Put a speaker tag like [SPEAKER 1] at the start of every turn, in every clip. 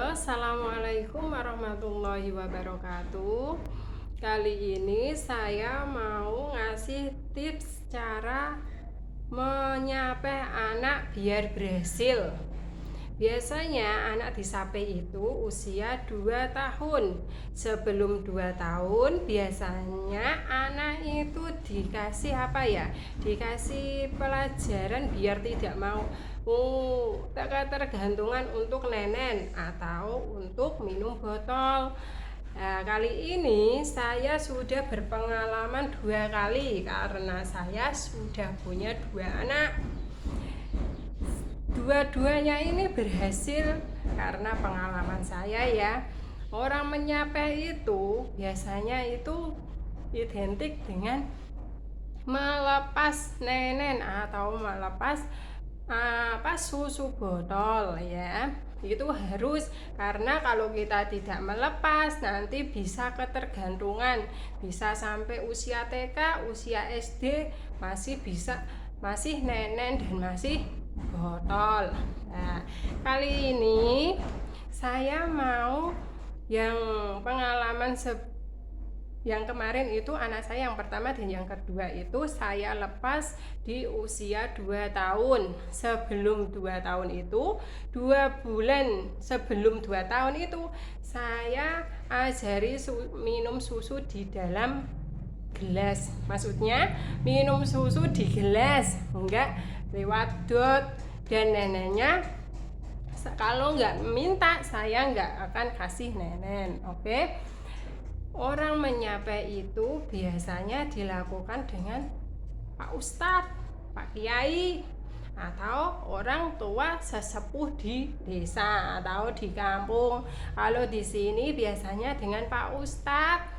[SPEAKER 1] Halo, assalamualaikum warahmatullahi wabarakatuh. Kali ini saya mau ngasih tips cara menyapeh anak biar berhasil. Biasanya anak disape itu usia 2 tahun. Sebelum 2 tahun biasanya anak itu dikasih apa ya? Dikasih pelajaran biar tidak mau ketergantungan untuk nenen atau untuk minum botol. Nah, kali ini saya sudah berpengalaman 2 kali karena saya sudah punya 2 anak. Dua-duanya ini berhasil karena pengalaman saya ya. Orang menyapeh itu biasanya itu identik dengan melepas nenen atau melepas susu botol ya. Itu harus, karena kalau kita tidak melepas nanti bisa ketergantungan, bisa sampai usia TK, usia SD masih nenen dan masih botol. Nah, kali ini saya mau yang pengalaman yang kemarin itu anak saya yang pertama dan yang kedua itu saya lepas di usia 2 tahun. Sebelum 2 tahun itu, 2 bulan sebelum 2 tahun itu saya ajari minum susu di dalam gelas. Maksudnya minum susu di gelas, enggak lewat dot, dan neneknya kalau nggak minta saya nggak akan kasih nenen. Oke. Orang menyapeh itu biasanya dilakukan dengan Pak Ustadz, Pak Kiai, atau orang tua sesepuh di desa atau di kampung. Kalau di sini biasanya dengan Pak Ustadz.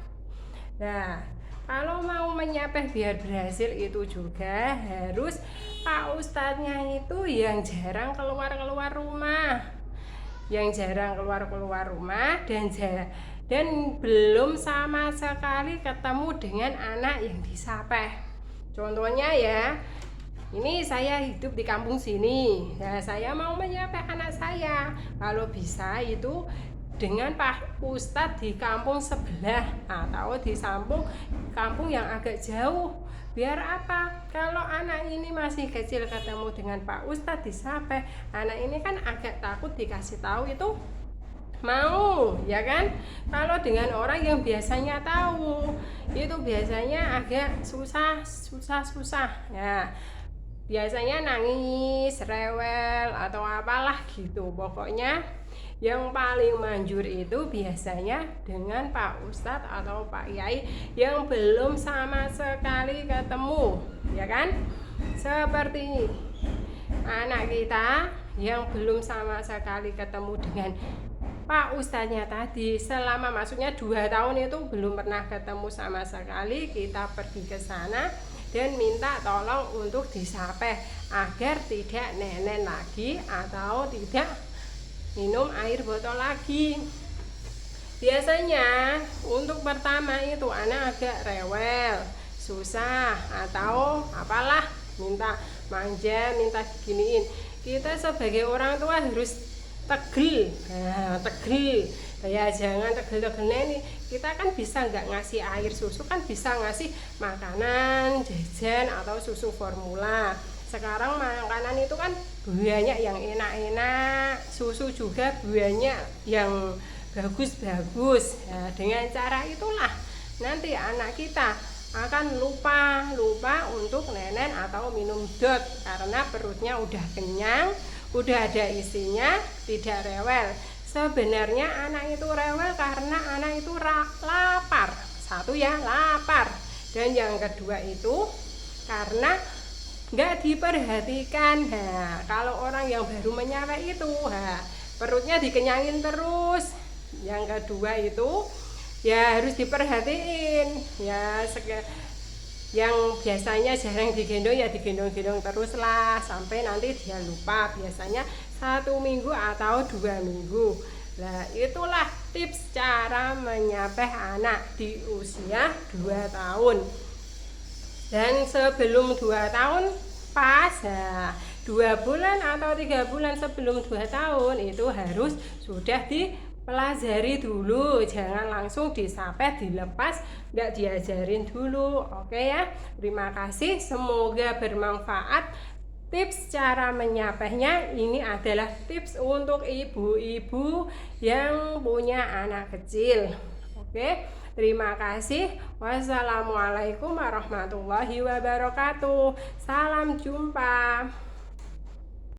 [SPEAKER 1] Nah, kalau mau menyapeh biar berhasil itu juga harus Pak Ustadznya itu yang jarang keluar rumah, dan belum sama sekali ketemu dengan anak yang disapeh. Contohnya ya, ini saya hidup di kampung sini ya, saya mau menyapeh anak saya, kalau bisa itu dengan Pak Ustadz di kampung sebelah atau di kampung yang agak jauh. Biar apa? Kalau anak ini masih kecil ketemu dengan Pak Ustadz disapeh, anak ini kan agak takut dikasih tahu itu mau, ya kan? Kalau dengan orang yang biasanya tahu, itu biasanya agak susah ya. Biasanya nangis, rewel atau apalah gitu. Pokoknya yang paling manjur itu biasanya dengan Pak Ustadz atau Pak Yai yang belum sama sekali ketemu, ya kan? Seperti anak kita yang belum sama sekali ketemu dengan Pak Ustadznya tadi, maksudnya 2 tahun itu belum pernah ketemu sama sekali, kita pergi ke sana dan minta tolong untuk disapeh agar tidak nenen lagi atau tidak minum air botol lagi. Biasanya untuk pertama itu anak agak rewel, susah atau apalah, minta manja, minta diginiin. Kita sebagai orang tua harus tegel ya, jangan tegel-tegel nih. Kita kan bisa nggak ngasih air susu, kan bisa ngasih makanan jajan atau susu formula. Sekarang makanan itu kan banyak yang enak-enak, susu juga banyak yang bagus-bagus. Nah, dengan cara itulah nanti anak kita akan lupa untuk nenen atau minum dot, karena perutnya udah kenyang, udah ada isinya, tidak rewel. Sebenarnya anak itu rewel karena anak itu lapar. Satu ya, lapar. Dan yang kedua itu karena nggak diperhatikan. Nah, kalau orang yang baru menyapeh itu perutnya dikenyangin terus. Yang kedua itu ya harus diperhatiin ya, yang biasanya jarang digendong ya digendong-gendong terus lah sampai nanti dia lupa, biasanya 1 minggu atau 2 minggu. Nah, itulah tips cara menyapeh anak di usia 2 tahun. Dan sebelum 2 tahun pas, 2 2 bulan atau 3 bulan sebelum 2 tahun itu harus sudah dipelajari dulu, jangan langsung disapet, dilepas, nggak diajarin dulu. Oke ya, terima kasih, semoga bermanfaat. Tips cara menyapehnya ini adalah tips untuk ibu-ibu yang punya anak kecil. Oke, terima kasih. Wassalamualaikum warahmatullahi wabarakatuh. Salam jumpa.